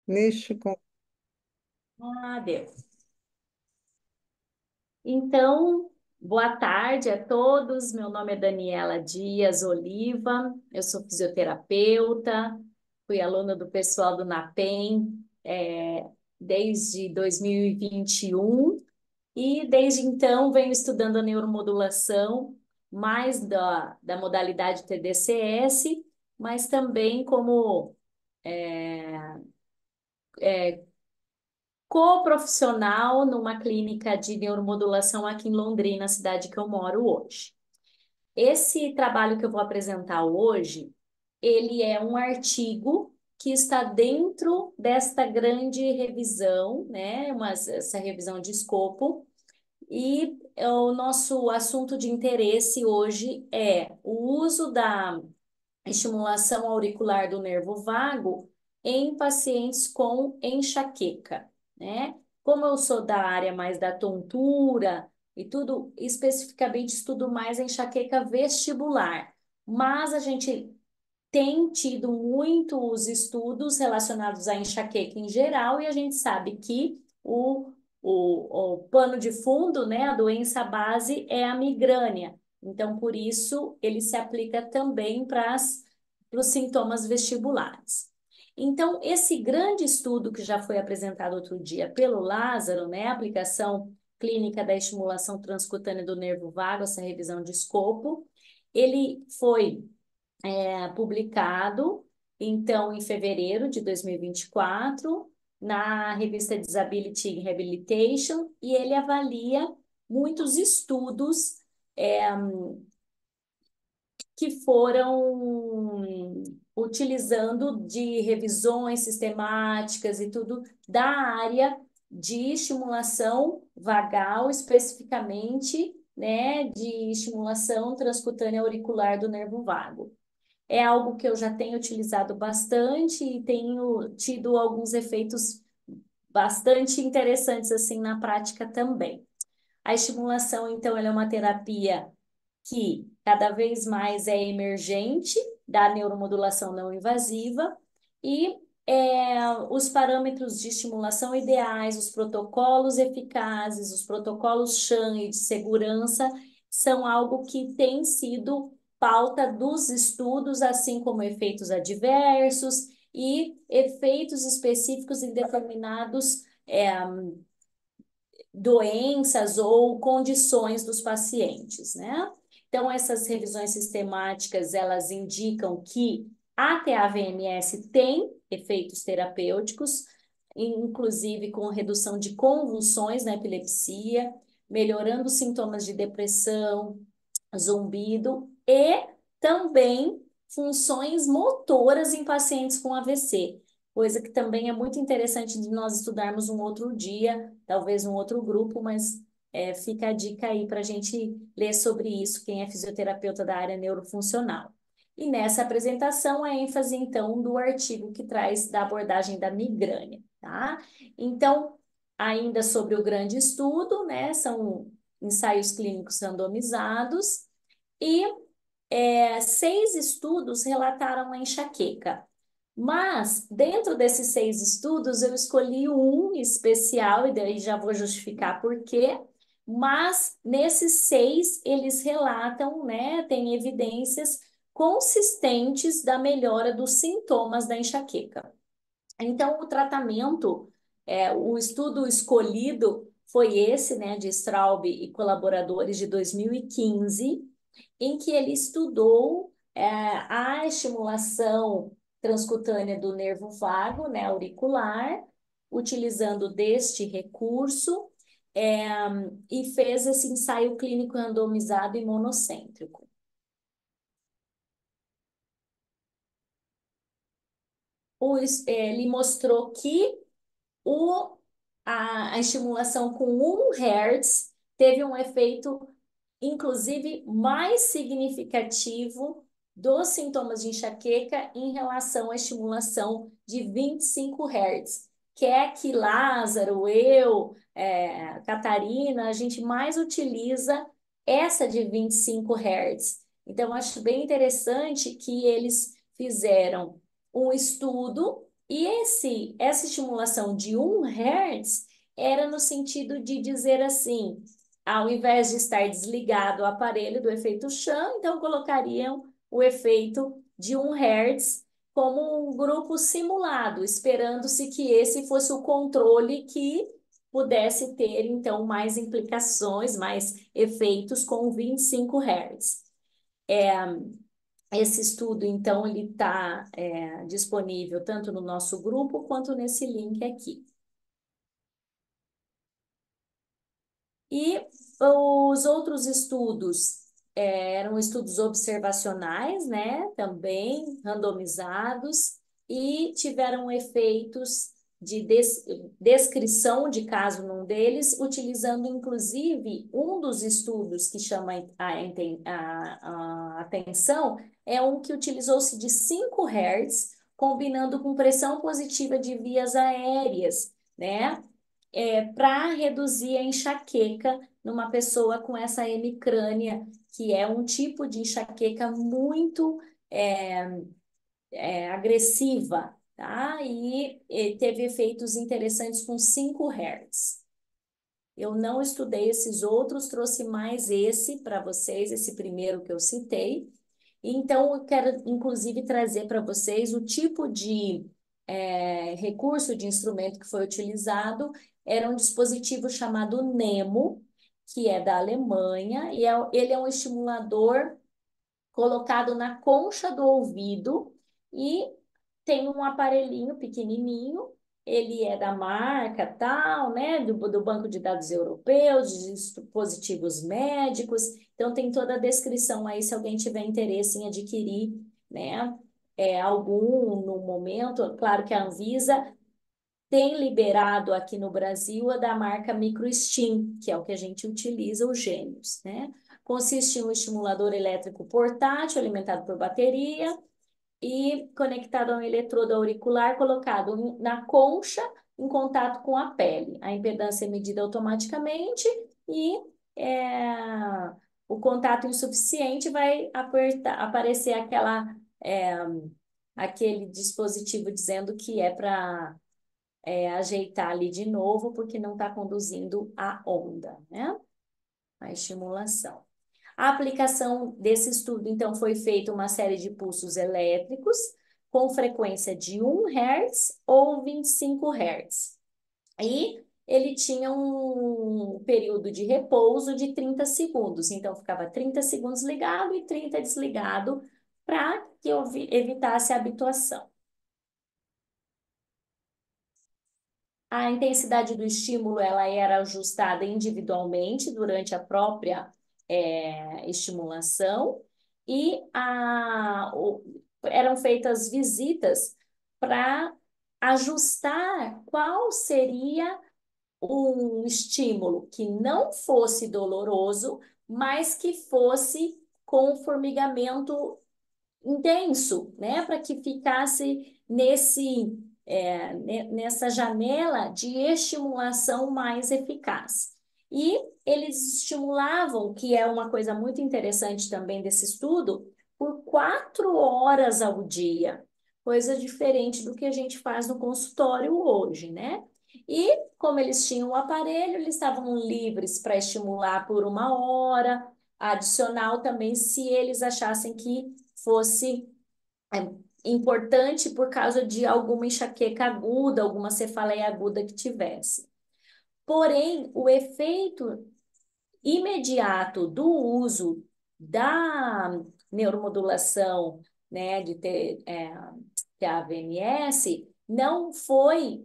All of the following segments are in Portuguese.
Nicho com... Ah, deu. Então, boa tarde a todos. Meu nome é Daniela Dias Oliva, eu sou fisioterapeuta, fui aluna do pessoal do NAPEM, desde 2021 e desde então venho estudando a neuromodulação, mais da modalidade TDCS, mas também como co-profissional numa clínica de neuromodulação aqui em Londrina, cidade que eu moro hoje. Esse trabalho que eu vou apresentar hoje, ele é um artigo que está dentro desta grande revisão, né? Essa revisão de escopo. E o nosso assunto de interesse hoje é o uso da estimulação auricular do nervo vago em pacientes com enxaqueca, né? Como eu sou da área mais da tontura e tudo, especificamente estudo mais a enxaqueca vestibular, mas a gente tem tido muitos estudos relacionados à enxaqueca em geral, e a gente sabe que o pano de fundo, né, a doença base é a migrânia. Então, por isso, ele se aplica também para os sintomas vestibulares. Então, esse grande estudo que já foi apresentado outro dia pelo Lázaro, né, a aplicação clínica da estimulação transcutânea do nervo vago, essa revisão de escopo, ele foi publicado, então, em fevereiro de 2024, na revista Disability Rehabilitation, e ele avalia muitos estudos é, que foram utilizando de revisões sistemáticas e tudo da área de estimulação vagal, especificamente, né, de estimulação transcutânea auricular do nervo vago. É algo que eu já tenho utilizado bastante e tenho tido alguns efeitos bastante interessantes assim na prática também. A estimulação, então, ela é uma terapia que cada vez mais é emergente da neuromodulação não invasiva e os parâmetros de estimulação ideais, os protocolos eficazes, os protocolos SHAM e de segurança são algo que tem sido pauta dos estudos, assim como efeitos adversos e efeitos específicos em determinados doenças ou condições dos pacientes, né? Então, essas revisões sistemáticas, elas indicam que a TAVMS tem efeitos terapêuticos, inclusive com redução de convulsões na epilepsia, melhorando os sintomas de depressão, zumbido e também funções motoras em pacientes com AVC, coisa que também é muito interessante de nós estudarmos um outro dia, talvez um outro grupo, mas fica a dica aí para a gente ler sobre isso, quem é fisioterapeuta da área neurofuncional. E nessa apresentação, a ênfase, então, do artigo que traz da abordagem da migrânia, tá? Então, ainda sobre o grande estudo, né? São ensaios clínicos randomizados, e 6 estudos relataram a enxaqueca. Mas, dentro desses 6 estudos, eu escolhi um especial, e daí já vou justificar por quê. Mas, nesses 6, eles relatam, né, tem evidências consistentes da melhora dos sintomas da enxaqueca. Então, o tratamento, o estudo escolhido foi esse, né, de Straub e colaboradores de 2015, em que ele estudou a estimulação transcutânea do nervo vago, né, auricular, utilizando deste recurso, é, e fez esse ensaio clínico randomizado e monocêntrico. Ele mostrou que o, a estimulação com 1 Hz teve um efeito, inclusive, mais significativo dos sintomas de enxaqueca em relação à estimulação de 25 Hz, que é que Lázaro, eu, Catarina, a gente mais utiliza essa de 25 Hz. Então, acho bem interessante que eles fizeram um estudo E essa estimulação de 1 Hz era no sentido de dizer assim, ao invés de estar desligado o aparelho do efeito Chan, então colocariam o efeito de 1 Hz como um grupo simulado, esperando-se que esse fosse o controle que pudesse ter, então, mais implicações, mais efeitos com 25 Hz. Esse estudo, então, ele está disponível tanto no nosso grupo quanto nesse link aqui. E os outros estudos eram estudos observacionais, né? Também randomizados, e tiveram efeitos de descrição de caso num deles, utilizando inclusive um dos estudos que chama a atenção, é um que utilizou-se de 5 Hz, combinando com pressão positiva de vias aéreas, né? Para reduzir a enxaqueca numa pessoa com essa hemicrânia, que é um tipo de enxaqueca muito agressiva, tá? E teve efeitos interessantes com 5 Hz. Eu não estudei esses outros, trouxe mais esse para vocês, esse primeiro que eu citei. Então, eu quero, inclusive, trazer para vocês o tipo de recurso de instrumento que foi utilizado. Era um dispositivo chamado NEMO, que é da Alemanha, e ele é um estimulador colocado na concha do ouvido e tem um aparelhinho pequenininho. Ele é da marca tal, né? Do Banco de Dados Europeu, de dispositivos médicos. Então, tem toda a descrição aí, se alguém tiver interesse em adquirir, né? Algum no momento. Claro que a Anvisa tem liberado aqui no Brasil a da marca MicroStim, que é o que a gente utiliza, os gêmeos, né? Consiste em um estimulador elétrico portátil alimentado por bateria e conectado a um eletrodo auricular colocado na concha em contato com a pele. A impedância é medida automaticamente e o contato insuficiente vai aparecer aquele dispositivo dizendo que é para ajeitar ali de novo, porque não está conduzindo a onda, né? A estimulação. A aplicação desse estudo, então, foi feita uma série de pulsos elétricos com frequência de 1 Hz ou 25 Hz. E ele tinha um período de repouso de 30 segundos. Então, ficava 30 segundos ligado e 30 desligado para que evitasse a habituação. A intensidade do estímulo ela era ajustada individualmente durante a própria estimulação e eram feitas visitas para ajustar qual seria um estímulo que não fosse doloroso, mas que fosse com formigamento intenso, né? Para que ficasse nessa janela de estimulação mais eficaz. E eles estimulavam, que é uma coisa muito interessante também desse estudo, por 4 horas ao dia, coisa diferente do que a gente faz no consultório hoje, né? E como eles tinham o aparelho, eles estavam livres para estimular por 1 hora, adicional também, se eles achassem que fosse é, importante por causa de alguma enxaqueca aguda, alguma cefaleia aguda que tivesse. Porém, o efeito imediato do uso da neuromodulação, né, que é a AVMS, não foi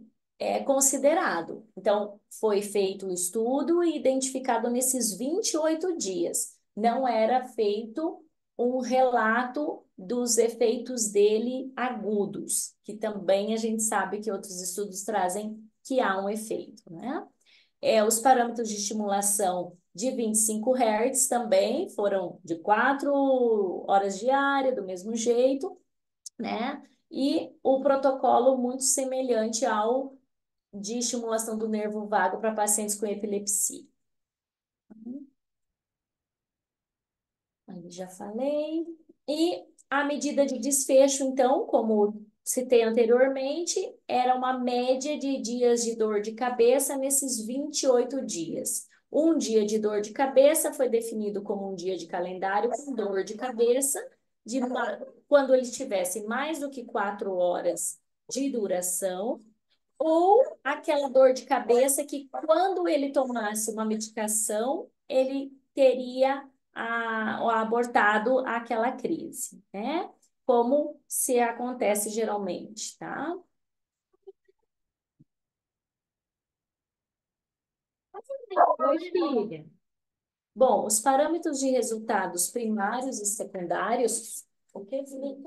considerado. Então, foi feito o estudo e identificado nesses 28 dias. Não era feito um relato dos efeitos dele agudos, que também a gente sabe que outros estudos trazem que há um efeito, né? Os parâmetros de estimulação de 25 Hz também foram de 4 horas diárias, do mesmo jeito, né? E o protocolo muito semelhante ao de estimulação do nervo vago para pacientes com epilepsia. Aí já falei. E a medida de desfecho, então, como citei anteriormente, era uma média de dias de dor de cabeça nesses 28 dias. Um dia de dor de cabeça foi definido como um dia de calendário com dor de cabeça, quando ele tivesse mais do que 4 horas de duração, ou aquela dor de cabeça que, quando ele tomasse uma medicação, ele teria abortado aquela crise, né? Como se acontece geralmente, tá? Oi, filha. Bom, os parâmetros de resultados primários e secundários. O que, Felipe?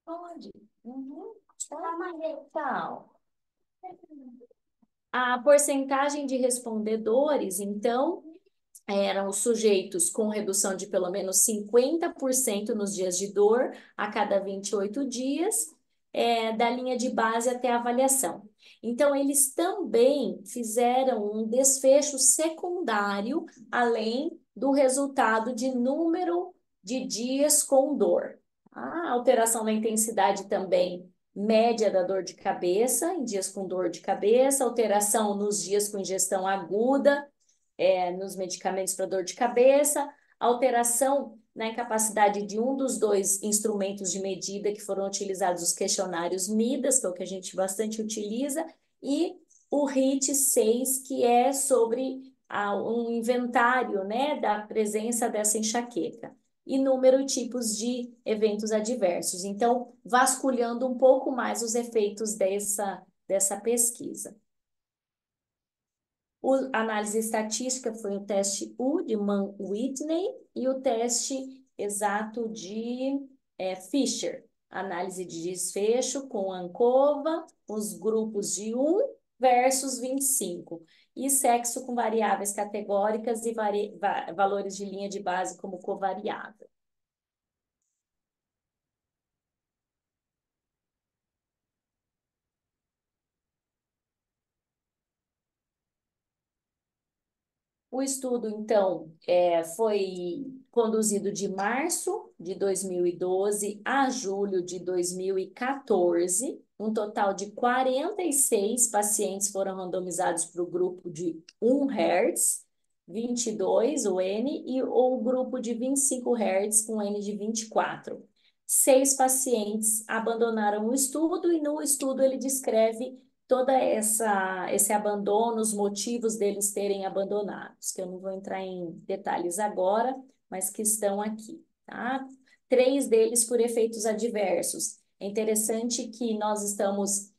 Pode. Uhum. Tá. A porcentagem de respondedores, então, eram os sujeitos com redução de pelo menos 50% nos dias de dor a cada 28 dias, da linha de base até a avaliação. Então, eles também fizeram um desfecho secundário, além do resultado de número de dias com dor. A alteração da intensidade também média da dor de cabeça, em dias com dor de cabeça, alteração nos dias com ingestão aguda, nos medicamentos para dor de cabeça, alteração na incapacidade de um dos dois instrumentos de medida que foram utilizados, os questionários MIDAS, que é o que a gente bastante utiliza, e o RIT-6, que é sobre um inventário, né, da presença dessa enxaqueca. E número tipos de eventos adversos. Então, vasculhando um pouco mais os efeitos dessa pesquisa. A análise estatística foi o teste U de Mann-Whitney e o teste exato de Fisher. Análise de desfecho com ANCOVA, os grupos de 1 versus 25. E sexo com variáveis categóricas e valores de linha de base como covariável. O estudo, então, foi conduzido de março de 2012 a julho de 2014. Um total de 46 pacientes foram randomizados para o grupo de 1 Hz, 22, o N, e o grupo de 25 Hz com N de 24. 6 pacientes abandonaram o estudo e no estudo ele descreve toda esse abandono, os motivos deles terem abandonados, que eu não vou entrar em detalhes agora, mas que estão aqui, tá? 3 deles por efeitos adversos. É interessante que nós estamos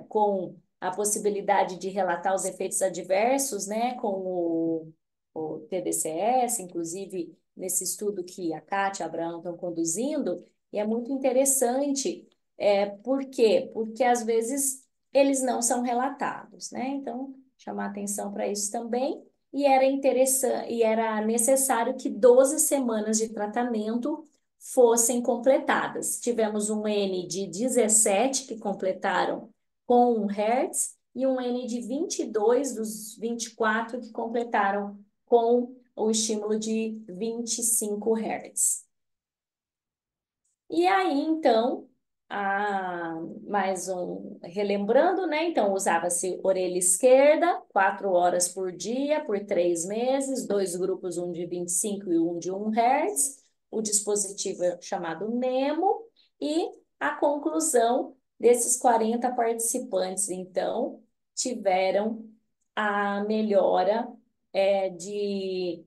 com a possibilidade de relatar os efeitos adversos, né, com o TDCS, inclusive nesse estudo que a Kátia e a Abraão estão conduzindo, e é muito interessante. Por quê? Porque às vezes eles não são relatados, né? Então, chamar atenção para isso também. E era interessante, e era necessário que 12 semanas de tratamento fossem completadas. Tivemos um N de 17 que completaram com 1 Hz e um N de 22 dos 24 que completaram com o estímulo de 25 Hz. E aí, então, mais um, relembrando, né? Então, usava-se orelha esquerda, 4 horas por dia, por 3 meses, 2 grupos, um de 25 e um de 1 Hz, o dispositivo é chamado Nemo, e a conclusão desses 40 participantes, então, tiveram a melhora de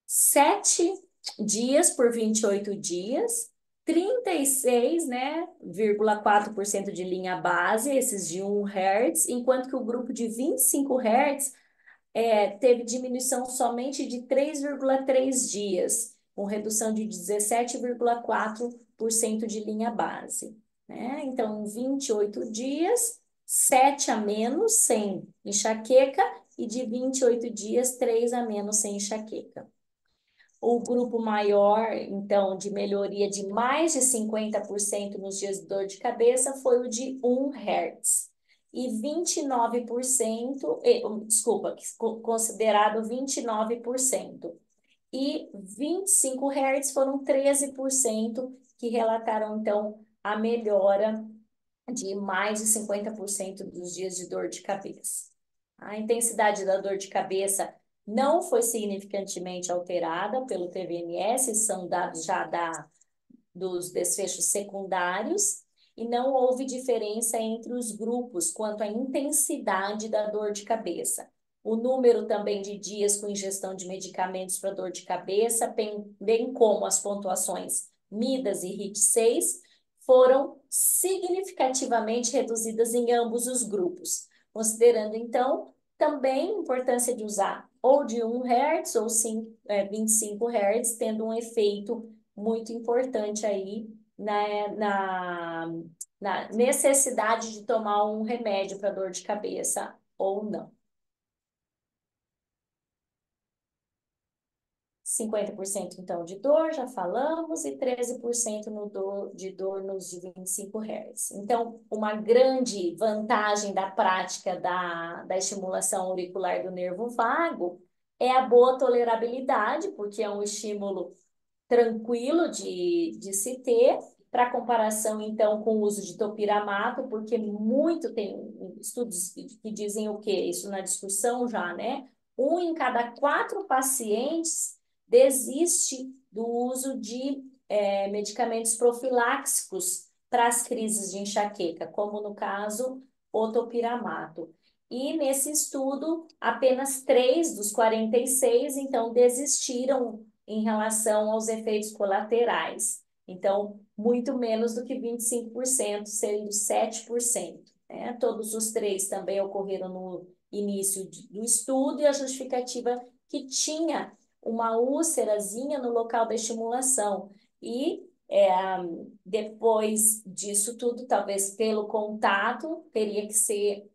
7 dias por 28 dias, 36, né, 0,4% de linha base, esses de 1 Hz, enquanto que o grupo de 25 Hz teve diminuição somente de 3,3 dias, com redução de 17,4% de linha base, né? Então, em 28 dias, 7 a menos sem enxaqueca e de 28 dias, 3 a menos sem enxaqueca. O grupo maior, então, de melhoria de mais de 50% nos dias de dor de cabeça foi o de 1 Hz. E 29%, desculpa, considerado 29%. E 25 Hz foram 13% que relataram, então, a melhora de mais de 50% dos dias de dor de cabeça. A intensidade da dor de cabeça não foi significantemente alterada pelo TVNS, são dados já dos desfechos secundários, e não houve diferença entre os grupos quanto à intensidade da dor de cabeça. O número também de dias com ingestão de medicamentos para dor de cabeça, bem como as pontuações MIDAS e HIT-6, foram significativamente reduzidas em ambos os grupos, considerando, então, também a importância de usar ou de 1 Hz ou 25 Hz, tendo um efeito muito importante aí na necessidade de tomar um remédio para dor de cabeça ou não. 50% então de dor, já falamos, e 13% de dor nos de 25 Hz. Então, uma grande vantagem da prática da estimulação auricular do nervo vago é a boa tolerabilidade, porque é um estímulo tranquilo de se ter, para comparação, então, com o uso de topiramato, porque tem estudos que dizem o quê? Isso na discussão já, né? 1 em cada 4 pacientes desiste do uso de medicamentos profiláxicos para as crises de enxaqueca, como no caso, o topiramato. E nesse estudo, apenas 3 dos 46, então, desistiram em relação aos efeitos colaterais. Então, muito menos do que 25%, sendo 7%. Né? Todos os 3 também ocorreram no início do estudo, e a justificativa que tinha uma úlcerazinha no local da estimulação. E depois disso tudo, talvez pelo contato, teria que ser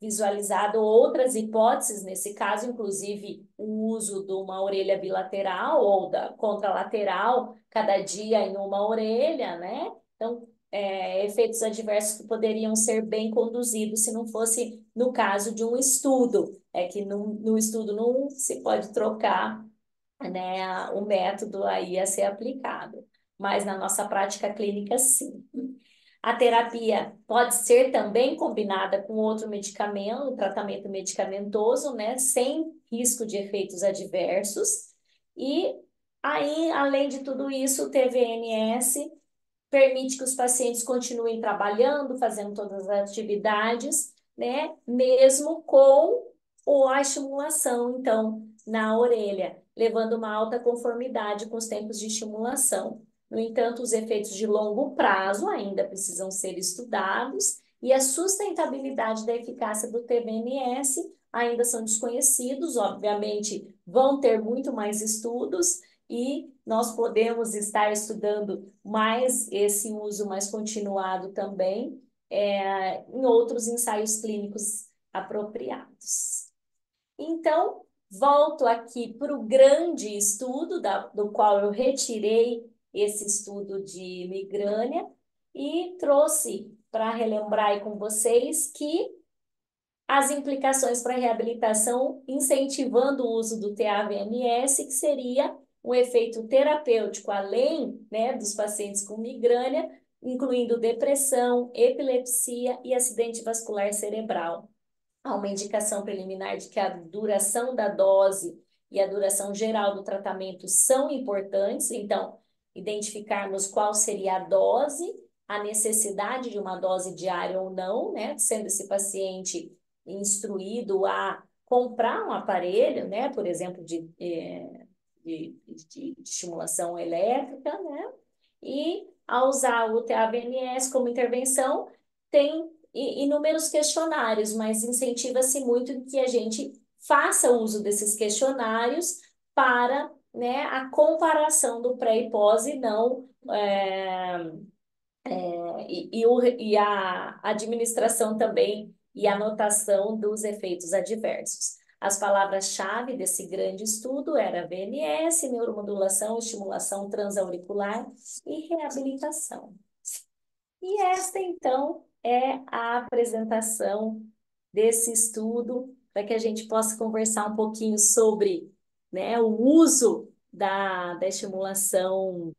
visualizado outras hipóteses, nesse caso, inclusive o uso de uma orelha bilateral ou da contralateral, cada dia em uma orelha, né? Então, efeitos adversos que poderiam ser bem conduzidos se não fosse no caso de um estudo. É que no estudo não se pode trocar, né, o método aí a ser aplicado, mas na nossa prática clínica, sim. A terapia pode ser também combinada com outro medicamento, tratamento medicamentoso, né, sem risco de efeitos adversos. E aí, além de tudo isso, o TVNS permite que os pacientes continuem trabalhando, fazendo todas as atividades, né, mesmo com a estimulação, então, na orelha, levando uma alta conformidade com os tempos de estimulação. No entanto, os efeitos de longo prazo ainda precisam ser estudados e a sustentabilidade da eficácia do TVNS ainda são desconhecidos. Obviamente, vão ter muito mais estudos e nós podemos estar estudando mais esse uso mais continuado também em outros ensaios clínicos apropriados. Então, volto aqui para o grande estudo do qual eu retirei esse estudo de migrânia e trouxe para relembrar aí com vocês que as implicações para a reabilitação, incentivando o uso do TAVMS, que seria um efeito terapêutico, além, né, dos pacientes com migrânia, incluindo depressão, epilepsia e acidente vascular cerebral. Há uma indicação preliminar de que a duração da dose e a duração geral do tratamento são importantes, então, identificarmos qual seria a dose, a necessidade de uma dose diária ou não, né, sendo esse paciente instruído a comprar um aparelho, né, por exemplo, de estimulação elétrica, né, e ao usar o TAVMS como intervenção, tem inúmeros questionários, mas incentiva-se muito que a gente faça uso desses questionários para, né, a comparação do pré e pós e não e a administração também e anotação dos efeitos adversos. As palavras-chave desse grande estudo eram VNS, neuromodulação, estimulação transauricular e reabilitação. E esta, então, é a apresentação desse estudo, para que a gente possa conversar um pouquinho sobre, né, o uso da estimulação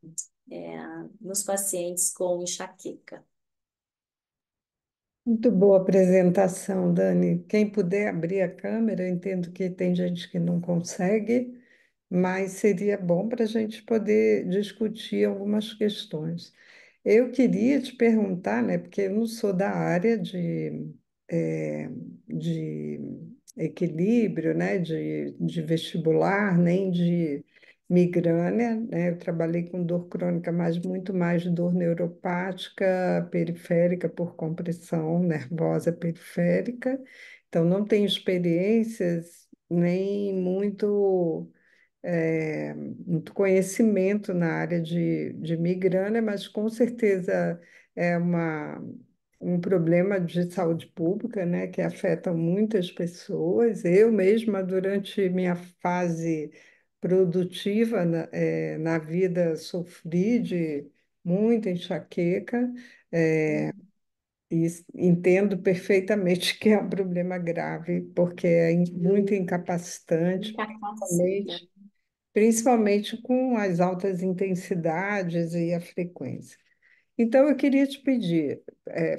nos pacientes com enxaqueca. Muito boa apresentação, Dani. Quem puder abrir a câmera, eu entendo que tem gente que não consegue, mas seria bom para a gente poder discutir algumas questões. Eu queria te perguntar, né, porque eu não sou da área de equilíbrio, né, de vestibular, nem de migrânia, né? Eu trabalhei com dor crônica, mas muito mais dor neuropática periférica por compressão nervosa periférica. Então, não tenho experiências nem muito conhecimento na área de migrânia, mas com certeza é um problema de saúde pública, né, que afeta muitas pessoas. Eu mesma, durante minha fase produtiva na vida, sofri de muita enxaqueca, Hum, e entendo perfeitamente que é um problema grave, porque é muito incapacitante, Incapacita. principalmente com as altas intensidades e a frequência. Então, eu queria te pedir,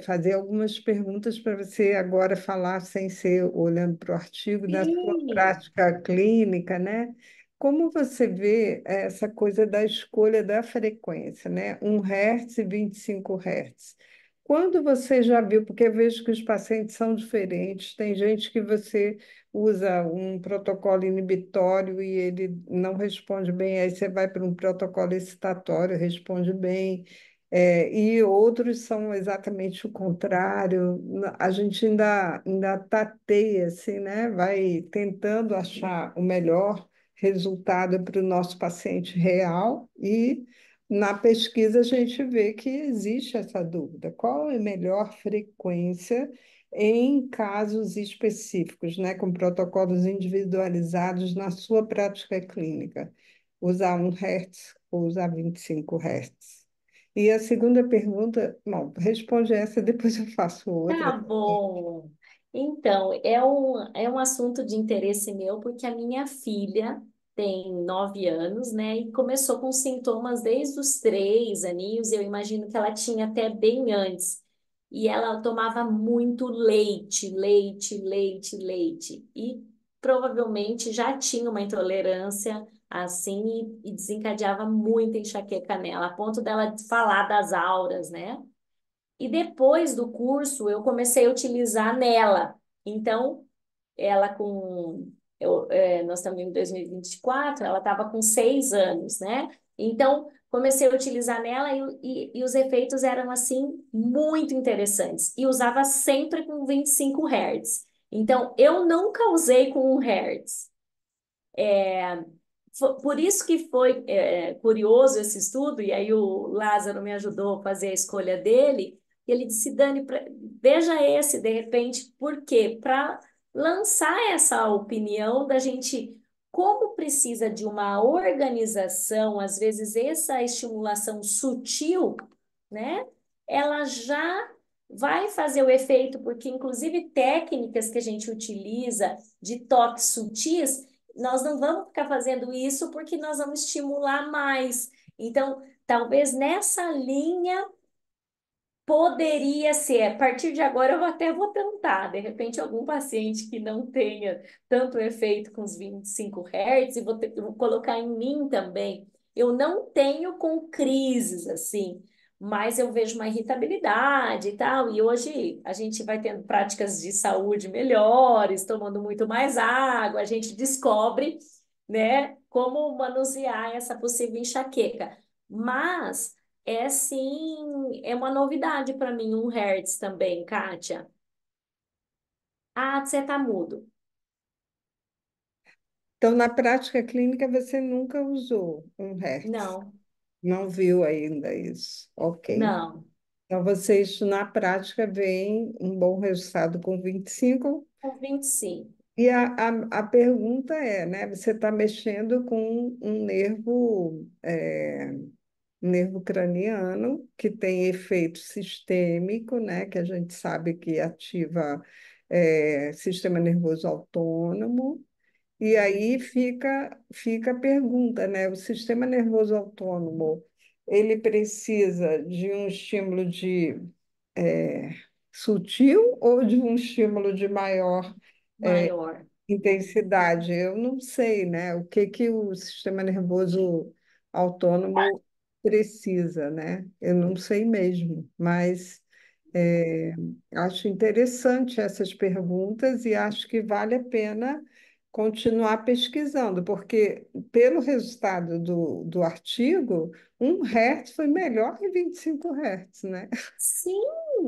fazer algumas perguntas para você agora falar sem ser olhando para o artigo, da sua Sim. prática clínica, né? Como você vê essa coisa da escolha da frequência, né? 1 Hz e 25 Hz. Quando você já viu, porque eu vejo que os pacientes são diferentes, tem gente que você usa um protocolo inibitório e ele não responde bem, aí você vai para um protocolo excitatório, responde bem. E outros são exatamente o contrário. A gente ainda tateia, assim, né? Vai tentando achar o melhor resultado para o nosso paciente real e na pesquisa a gente vê que existe essa dúvida. Qual é a melhor frequência em casos específicos, né? Com protocolos individualizados na sua prática clínica? Usar 1 Hz ou usar 25 Hz? E a segunda pergunta, bom, responde essa, depois eu faço outra. Tá bom. Então, é um assunto de interesse meu, porque a minha filha tem 9 anos, né? E começou com sintomas desde os 3 aninhos, eu imagino que ela tinha até bem antes. E ela tomava muito leite, leite, leite, leite. E provavelmente já tinha uma intolerância assim e desencadeava muita enxaqueca nela, a ponto dela falar das auras, né? E depois do curso, eu comecei a utilizar nela. Então, ela com. Nós estamos em 2024, ela estava com 6 anos, né? Então, comecei a utilizar nela e os efeitos eram, assim, muito interessantes. E usava sempre com 25 Hz. Então, eu nunca usei com 1 Hz. Por isso que foi curioso esse estudo, e aí o Lázaro me ajudou a fazer a escolha dele, e ele disse, Dani, veja esse, de repente, por quê? Para lançar essa opinião da gente, como precisa de uma organização, às vezes essa estimulação sutil, né? Ela já vai fazer o efeito, porque inclusive técnicas que a gente utiliza de toques sutis, nós não vamos ficar fazendo isso porque nós vamos estimular mais. Então, talvez nessa linha poderia ser. A partir de agora, eu até vou tentar. De repente, algum paciente que não tenha tanto efeito com os 25 Hz, e vou colocar em mim também. Eu não tenho com crises assim, mas eu vejo uma irritabilidade e tal. E hoje a gente vai tendo práticas de saúde melhores, tomando muito mais água, a gente descobre, né, como manusear essa possível enxaqueca. Mas é sim, é uma novidade para mim, 1 Hz também, Kátia. Ah, você tá mudo. Então, na prática clínica, você nunca usou 1 Hz, Não, não viu ainda isso. Ok. não. Então, vocês, na prática, veem um bom resultado com 25. Com 25. E a pergunta é, né? Você está mexendo com um nervo craniano que tem efeito sistêmico, né? Que a gente sabe que ativa sistema nervoso autônomo. E aí fica a pergunta, né? O sistema nervoso autônomo ele precisa de um estímulo é, sutil ou de um estímulo de maior Maior. intensidade? Eu não sei, né? O que que o sistema nervoso autônomo precisa, né? Eu não sei mesmo, mas é, acho interessante essas perguntas e acho que vale a pena continuar pesquisando, porque pelo resultado do artigo, 1 Hz foi melhor que 25 Hz, né?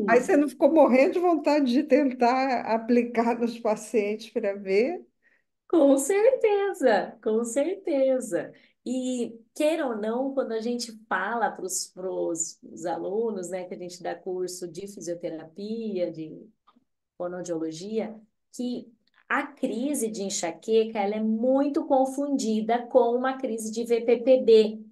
Aí Sim, você não ficou morrendo de vontade de tentar aplicar nos pacientes para ver? com certeza, com certeza. E queira ou não, quando a gente fala para os alunos, né, que a gente dá curso de fisioterapia, de fonoaudiologia, que a crise de enxaqueca ela é muito confundida com uma crise de VPPB.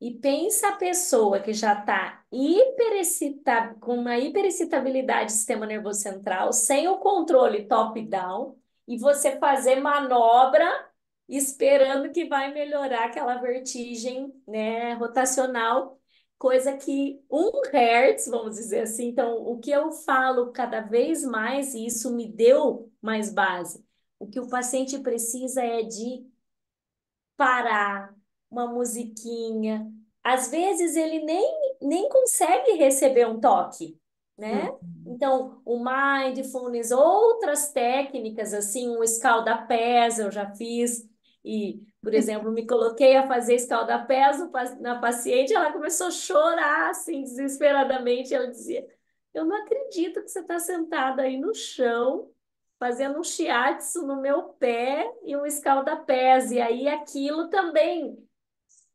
E pensa a pessoa que já está com uma hiperexcitabilidade do sistema nervoso central, sem o controle top-down, e você fazer manobra esperando que vai melhorar aquela vertigem, né, rotacional, coisa que 1 Hz, vamos dizer assim. Então, o que eu falo cada vez mais, e isso me deu mais base, o que o paciente precisa é de parar, uma musiquinha. Às vezes ele nem consegue receber um toque, né? Hum. Então, o mindfulness, outras técnicas, assim, um escalda-pés eu já fiz. E, por exemplo, me coloquei a fazer escalda-pés na paciente, ela começou a chorar, assim, desesperadamente. Ela dizia: Eu não acredito que você está sentada aí no chão fazendo um shiatsu no meu pé e um escalda-pés. E aí aquilo também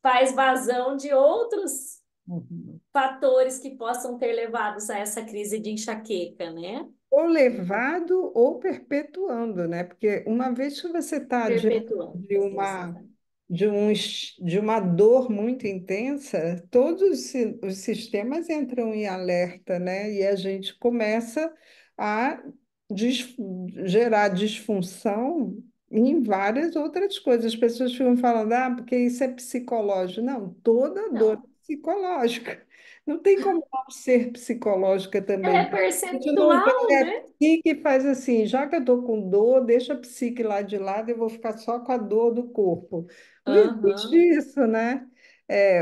faz vazão de outros Uhum. fatores que possam ter levado a essa crise de enxaqueca, né? Ou levado ou perpetuando, né? Porque uma vez que você está diante Perpetuando. Exatamente. de uma dor muito intensa, todos os sistemas entram em alerta, né? E a gente começa a dis- gerar disfunção em várias outras coisas. As pessoas ficam falando, ah, porque isso é psicológico. Não, toda dor é Não. psicológica. Não tem como não ser psicológica Ela também. é A gente não vê percentual, a né? psique faz assim, já que eu estou com dor, deixa a psique lá de lado, eu vou ficar só com a dor do corpo. Não existe Aham. isso, né?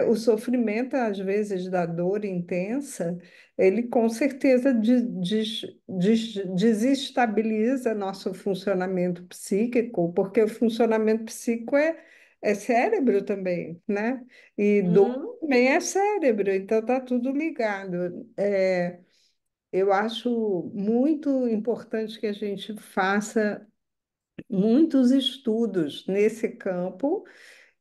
O sofrimento, às vezes, da dor intensa, ele com certeza desestabiliza nosso funcionamento psíquico, porque o funcionamento psíquico é cérebro também, né? E dor Hum, também é cérebro, então tá tudo ligado. Eu acho muito importante que a gente faça muitos estudos nesse campo,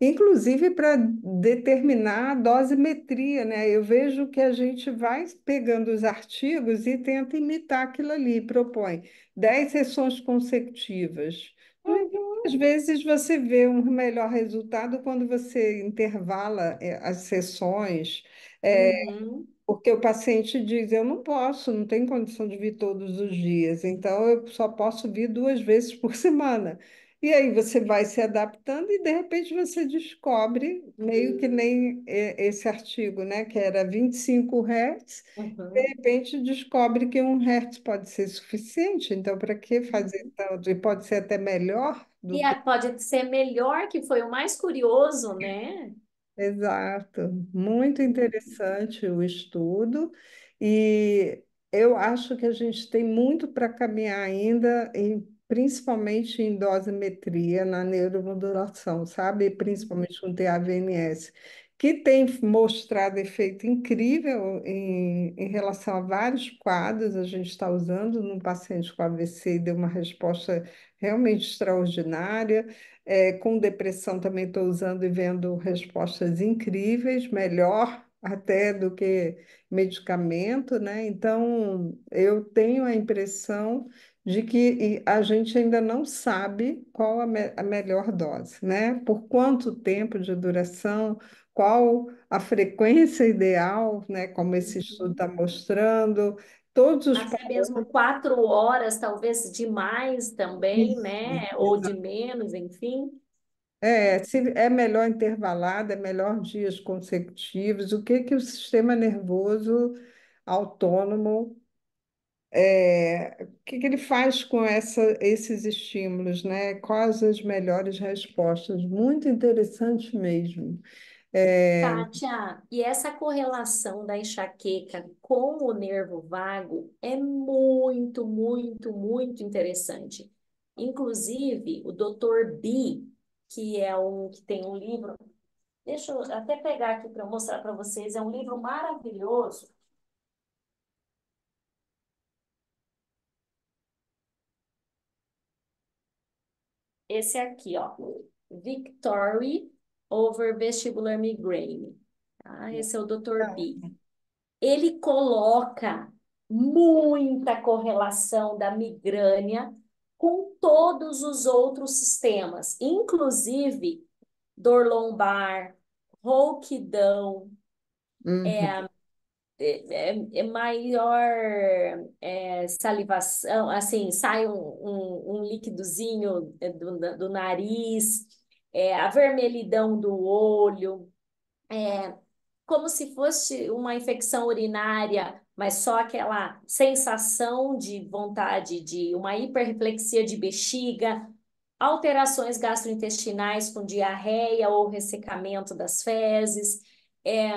inclusive para determinar a dosimetria, né? Eu vejo que a gente vai pegando os artigos e tenta imitar aquilo ali, propõe 10 sessões consecutivas. No entanto, uhum, às vezes você vê um melhor resultado quando você intervala, as sessões. uhum, Porque o paciente diz, eu não posso, não tenho condição de vir todos os dias, então eu só posso vir 2 vezes por semana. E aí você vai se adaptando e de repente você descobre, meio que nem esse artigo, né, que era 25 Hz, de uhum. repente descobre que 1 Hz pode ser suficiente, então para que fazer tanto? E pode ser até melhor do que. Pode ser melhor, que foi o mais curioso, né? Exato, muito Uhum, interessante o estudo, e eu acho que a gente tem muito para caminhar ainda, principalmente em dosimetria, na neuromodulação, sabe? Principalmente com TAVNS, que tem mostrado efeito incrível em relação a vários quadros. A gente está usando num paciente com AVC e deu uma resposta realmente extraordinária. Com depressão também estou usando e vendo respostas incríveis, melhor até do que medicamento, né? Então, eu tenho a impressão de que a gente ainda não sabe qual a melhor dose, né? Por quanto tempo de duração, qual a frequência ideal, né? Como esse estudo está uhum. mostrando, todos os Até mesmo 4 horas, talvez demais também, parâmetros. né? Ou de menos, enfim. Se é melhor intervalado, é melhor dias consecutivos. O que que o sistema nervoso autônomo, o que que ele faz com esses estímulos, né? Quais as melhores respostas? Muito interessante mesmo. É, Kátia, e essa correlação da enxaqueca com o nervo vago é muito, muito, muito interessante. Inclusive, o Dr. B, que é um que tem um livro, deixa eu até pegar aqui para mostrar para vocês, é um livro maravilhoso. Esse aqui, ó, Victory over Vestibular Migraine. Tá? Esse é o Dr. B. Ele coloca muita correlação da migrânia com todos os outros sistemas, inclusive dor lombar, rouquidão, uhum. maior salivação, assim, sai um líquidozinho do nariz, a vermelhidão do olho, como se fosse uma infecção urinária, mas só aquela sensação de vontade de uma hiperreflexia de bexiga, alterações gastrointestinais com diarreia ou ressecamento das fezes, é,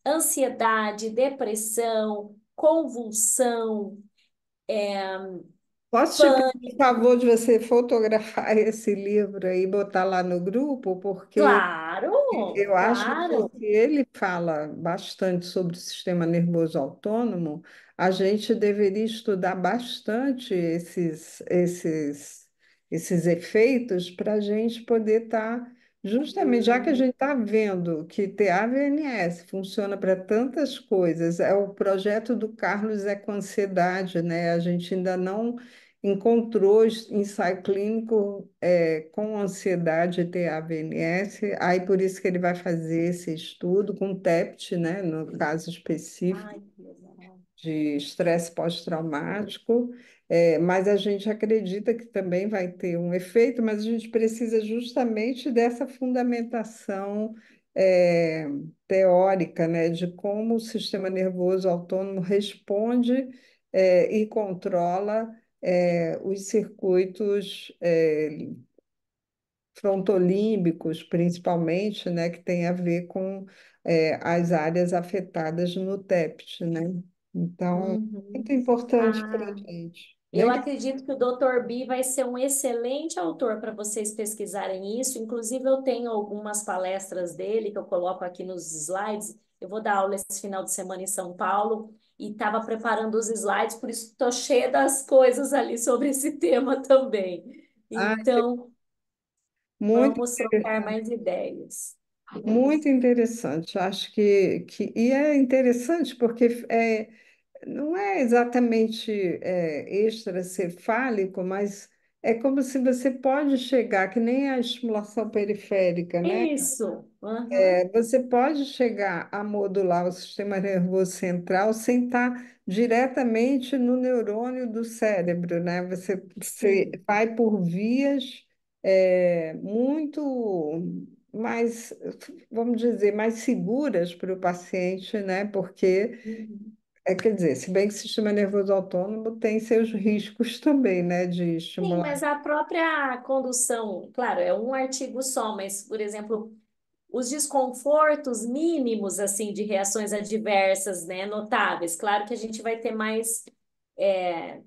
ansiedade, depressão, convulsão, Posso te pedir o pânico. favor de você fotografar esse livro aí e botar lá no grupo? Porque Claro, eu acho que claro. se ele fala bastante sobre o sistema nervoso autônomo, a gente deveria estudar bastante esses efeitos para a gente poder estar, justamente, já que a gente está vendo que TAVNS funciona para tantas coisas, é o projeto do Carlos é com ansiedade, né? A gente ainda não encontrou ensaio clínico com ansiedade e TAVNS, aí por isso que ele vai fazer esse estudo com TEPT, né, no caso específico Ai, que legal. de estresse pós-traumático, mas a gente acredita que também vai ter um efeito, mas a gente precisa justamente dessa fundamentação é, teórica, né, de como o sistema nervoso autônomo responde e controla os circuitos frontolímbicos, principalmente, né, que tem a ver com as áreas afetadas no TEPT, né? Então, muito Uhum. importante para a Ah, gente. eu Legal. acredito que o Dr. B vai ser um excelente autor para vocês pesquisarem isso. Inclusive, eu tenho algumas palestras dele que eu coloco aqui nos slides. Eu vou dar aula esse final de semana em São Paulo e estava preparando os slides, por isso estou cheia das coisas ali sobre esse tema também. Ah, Então, muito, vamos trocar mais ideias. muito interessante. Acho e é interessante porque não é exatamente extracefálico, mas é como se você pode chegar, que nem a estimulação periférica, né? Isso. Uhum. Você pode chegar a modular o sistema nervoso central sem estar diretamente no neurônio do cérebro, né? Você Sim. vai por vias muito mais, vamos dizer, mais seguras para o paciente, né? Porque, Uhum. quer dizer, se bem que o sistema nervoso autônomo tem seus riscos também, né? De Sim, estimular. mas a própria condução, claro, é um artigo só, mas, por exemplo, os desconfortos mínimos, assim, de reações adversas, né, notáveis. Claro que a gente vai ter mais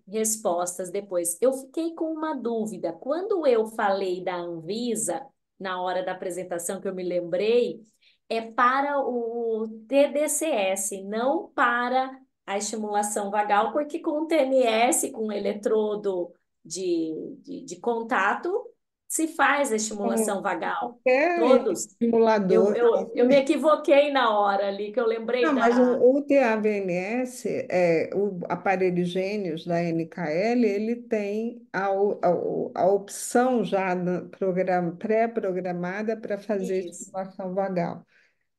respostas depois. Eu fiquei com uma dúvida. Quando eu falei da Anvisa, na hora da apresentação que eu me lembrei, é para o TDCS, não para a estimulação vagal, porque com o TMS, com o eletrodo de contato, se faz a estimulação vagal. Qualquer Todos. Eu, estimulador. eu, eu me equivoquei na hora ali, que eu lembrei Não, mas da. o TAVNS, o aparelho Gênios da NKL, ele tem a opção já pré-programada para fazer Isso. estimulação vagal.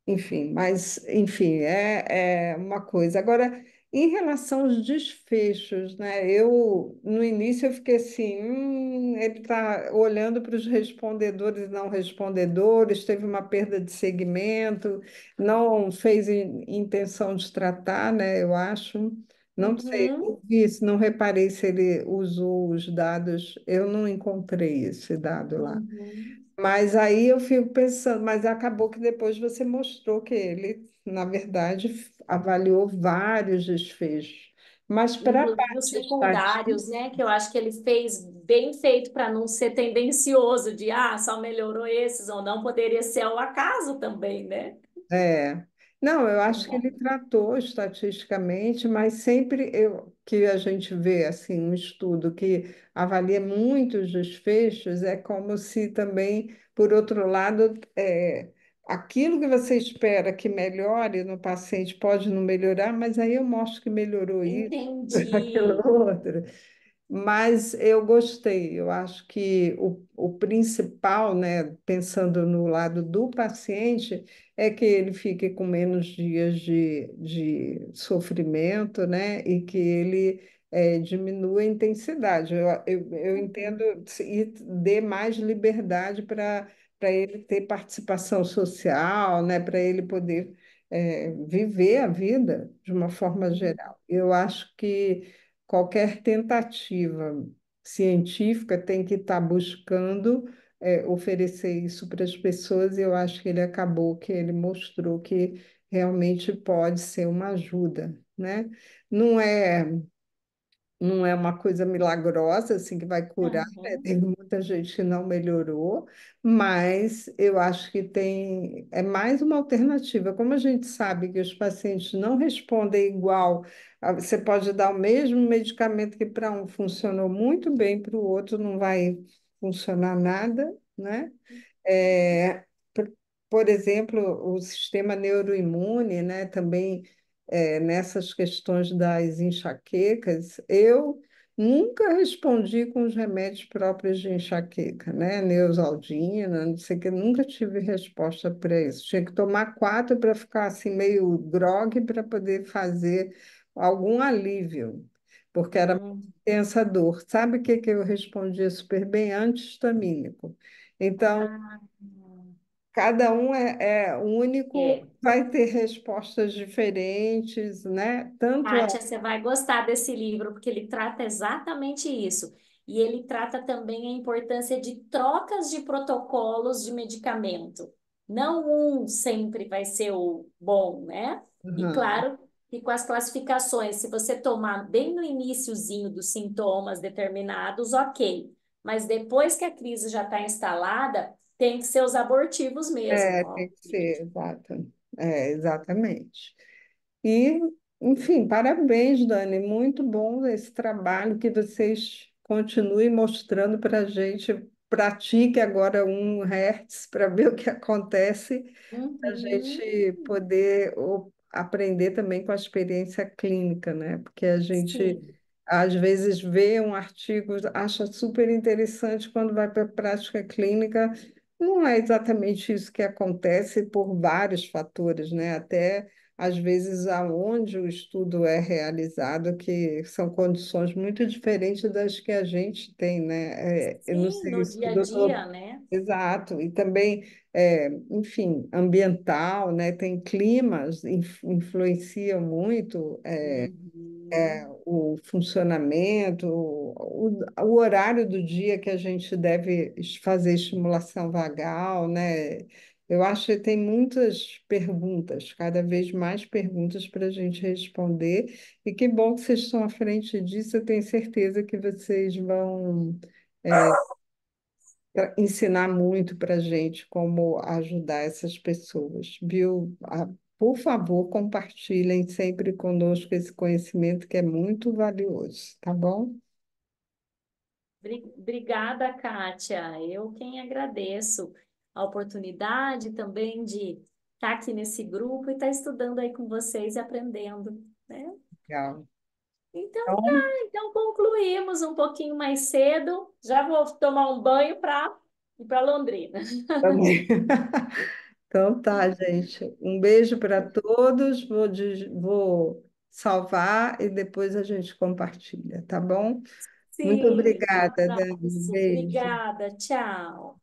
Enfim, mas, enfim, é uma coisa. Agora, Em relação aos desfechos, né? Eu no início eu fiquei assim, ele está olhando para os respondedores e não respondedores, teve uma perda de segmento, não fez intenção de tratar, né? Eu acho, não sei, Uhum, eu vi isso, não reparei se ele usou os dados, eu não encontrei esse dado lá. uhum. Mas aí eu fico pensando, mas acabou que depois você mostrou que ele, na verdade, avaliou vários desfechos. Mas para a Inclusive os parte estatística, secundários, né? Que eu acho que ele fez bem feito para não ser tendencioso de só melhorou esses ou não, poderia ser ao acaso também, né? é, não, eu acho que ele tratou estatisticamente, mas sempre que a gente vê assim um estudo que avalia muitos desfechos, é como se também, por outro lado, aquilo que você espera que melhore no paciente pode não melhorar, mas aí eu mostro que melhorou isso, aquilo Entendi. outro. Mas eu gostei, eu acho que o principal, né, pensando no lado do paciente, é que ele fique com menos dias de sofrimento, né, e que ele diminua a intensidade. Eu entendo Uhum, e dê mais liberdade para ele ter participação social, né, para ele poder viver a vida de uma forma uhum, geral. Eu acho que qualquer tentativa científica tem que estar buscando oferecer isso para as pessoas, e eu acho que ele acabou, que ele mostrou que realmente pode ser uma ajuda, né? Não é não é uma coisa milagrosa assim que vai curar, né? uhum, Tem muita gente que não melhorou, mas eu acho que é mais uma alternativa. Como a gente sabe que os pacientes não respondem igual, você pode dar o mesmo medicamento que para um funcionou muito bem, para o outro não vai funcionar nada, né? É, por, por exemplo, o sistema neuroimune, né, também nessas questões das enxaquecas, eu nunca respondi com os remédios próprios de enxaqueca, né, Neosaldina, não sei o que, nunca tive resposta para isso. Tinha que tomar 4 para ficar assim meio grogue para poder fazer algum alívio, porque era muito uhum. intensa a dor. Sabe o que que eu respondia super bem? Anti-histamínico. Então, Ah, cada um é único, é. vai ter respostas diferentes, né? Tanto a... Kátia, você vai gostar desse livro, porque ele trata exatamente isso. E ele trata também a importância de trocas de protocolos de medicamento. Não um sempre vai ser o bom, né? E Uhum. claro que com as classificações, se você tomar bem no iniciozinho dos sintomas determinados, ok. Mas depois que a crise já está instalada, tem que ser os abortivos mesmo, Tem que obviamente. ser, exato. Exatamente. E, enfim, parabéns, Dani. Muito bom esse trabalho que vocês continuem mostrando para a gente. Pratique agora 1 Hz para ver o que acontece, a Uhum. gente poder aprender também com a experiência clínica, né? Porque a gente Sim. às vezes vê um artigo, acha super interessante, quando vai para a prática clínica, não é exatamente isso que acontece por vários fatores, né? Até às vezes aonde o estudo é realizado, que são condições muito diferentes das que a gente tem, né? Eu não Sim, sei no se o dia a doutor... dia, né? Exato, e também, enfim, ambiental, né? Tem climas, influenciam muito Uhum. o funcionamento, o horário do dia que a gente deve fazer estimulação vagal, né? Eu acho que tem muitas perguntas, cada vez mais perguntas para a gente responder, e que bom que vocês estão à frente disso, eu tenho certeza que vocês vão ensinar muito para a gente como ajudar essas pessoas, viu? Por favor, compartilhem sempre conosco esse conhecimento que é muito valioso, tá bom? Obrigada, Kátia. Eu quem agradeço a oportunidade também de estar aqui nesse grupo e estar estudando aí com vocês e aprendendo, né? Legal. Então, tá. Então, Então concluímos um pouquinho mais cedo. Já vou tomar um banho para ir para Londrina. também. Então tá, gente. Um beijo para todos. Vou salvar e depois a gente compartilha, tá bom? Muito Sim, um obrigada, Dani. abraço. Beijo. Obrigada, tchau.